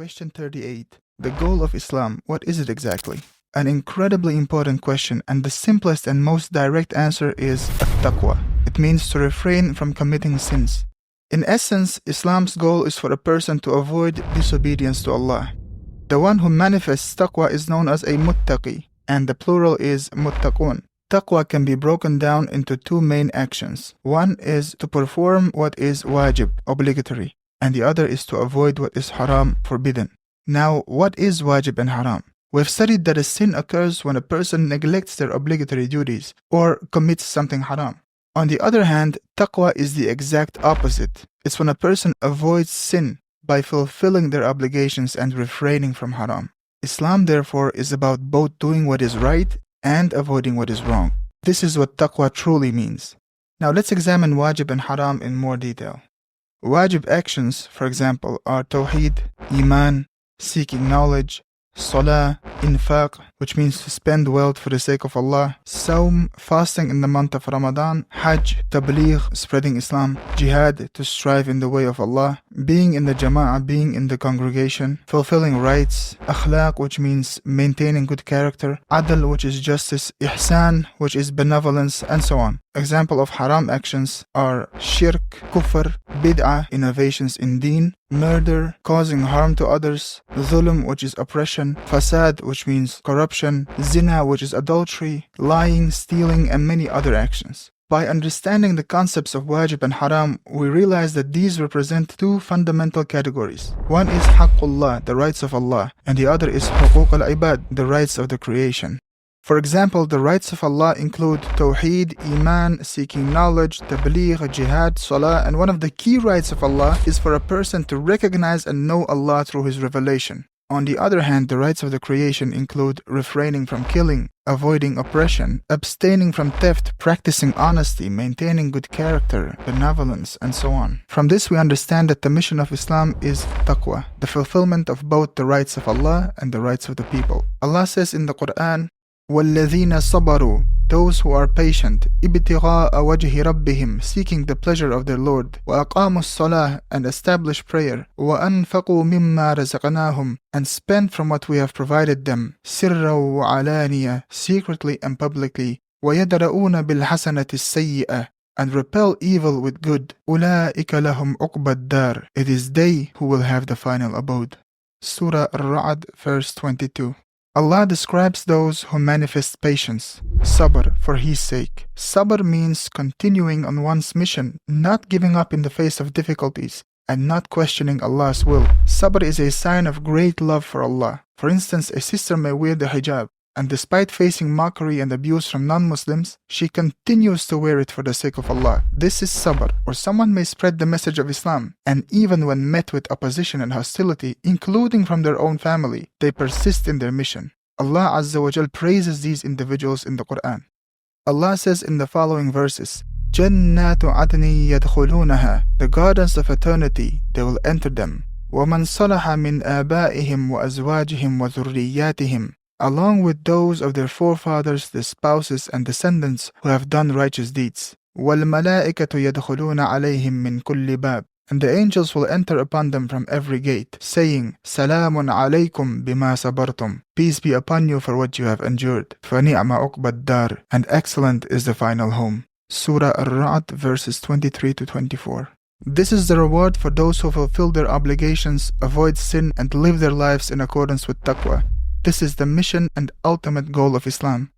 Question 38. The goal of Islam, what is it exactly? An incredibly important question, and the simplest and most direct answer is at-taqwa. It means to refrain from committing sins. In essence, Islam's goal is for a person to avoid disobedience to Allah. The one who manifests taqwa is known as a muttaqi, and the plural is muttaqun. Taqwa can be broken down into two main actions. One is to perform what is wajib, obligatory, and the other is to avoid what is haram, forbidden. Now, what is wajib and haram? We've studied that a sin occurs when a person neglects their obligatory duties or commits something haram. On the other hand, taqwa is the exact opposite. It's when a person avoids sin by fulfilling their obligations and refraining from haram. Islam, therefore, is about both doing what is right and avoiding what is wrong. This is what taqwa truly means. Now let's examine wajib and haram in more detail. Wajib actions, for example, are tawheed, iman, seeking knowledge, salah, infaq, which means to spend wealth for the sake of Allah, sawm, fasting in the month of Ramadan, hajj, tabligh, spreading Islam, jihad, to strive in the way of Allah, being in the jama'ah, being in the congregation, fulfilling rights, akhlaq, which means maintaining good character, adl, which is justice, ihsan, which is benevolence, and so on. Example of haram actions are shirk, kufr, bid'ah, innovations in deen, murder, causing harm to others, zulm, which is oppression, fasad, which means corruption, zina, which is adultery, lying, stealing, and many other actions. By understanding the concepts of wajib and haram, we realize that these represent two fundamental categories. One is haqqullah, the rights of Allah, and the other is huquq al-ibad, the rights of the creation. For example, the rights of Allah include tawheed, iman, seeking knowledge, tabligh, jihad, salah, and one of the key rights of Allah is for a person to recognize and know Allah through His revelation. On the other hand, the rights of the creation include refraining from killing, avoiding oppression, abstaining from theft, practicing honesty, maintaining good character, benevolence, and so on. From this we understand that the mission of Islam is taqwa, the fulfillment of both the rights of Allah and the rights of the people. Allah says in the Quran, وَالَّذِينَ صَبَرُوا, those who are patient, ابْتِغَاءَ وَجْهِ رَبِّهِمْ, seeking the pleasure of their Lord, وَأَقَامُوا الصَّلَاةَ, and establish prayer, وَأَنفَقُوا مِمَّا رَزَقْنَاهُمْ, and spend from what we have provided them, سِرًّا وَعَلَانِيَةً, secretly and publicly, وَيَدْرَؤُونَ بِالْحَسَنَةِ السَّيِّئَةِ, and repel evil with good, أُولَٰئِكَ لَهُمْ عُقْبَى الدَّارِ, it is they who will have the final abode. Surah Ar-Ra'd, verse 22. Allah describes those who manifest patience, sabr, for His sake. Sabr means continuing on one's mission, not giving up in the face of difficulties, and not questioning Allah's will. Sabr is a sign of great love for Allah. For instance, a sister may wear the hijab, and despite facing mockery and abuse from non-Muslims, she continues to wear it for the sake of Allah. This is sabr. Or someone may spread the message of Islam, and even when met with opposition and hostility, including from their own family, they persist in their mission. Allah Azza wa Jal praises these individuals in the Quran. Allah says in the following verses, جَنَّاتُ عَدْنٍ يَدْخُلُونَهَا, the gardens of eternity, they will enter them. وَمَنْ صَلَحَ مِنْ آبَائِهِمْ وَأَزْوَاجِهِمْ وَذُرِّيَّاتِهِمْ, along with those of their forefathers, the spouses and descendants who have done righteous deeds. وَالْمَلَائِكَةُ يَدْخُلُونَ عَلَيْهِمْ مِنْ كُلِّ بَابٍ, and the angels will enter upon them from every gate, saying, سَلَامٌ عَلَيْكُمْ بِمَا صَبَرْتُمْ, peace be upon you for what you have endured. فَنِعْمَ عُقْبَى الدَّارِ, and excellent is the final home. Surah Ar-Ra'd, verses 23 to 24. This is the reward for those who fulfill their obligations, avoid sin, and live their lives in accordance with taqwa. This is the mission and ultimate goal of Islam.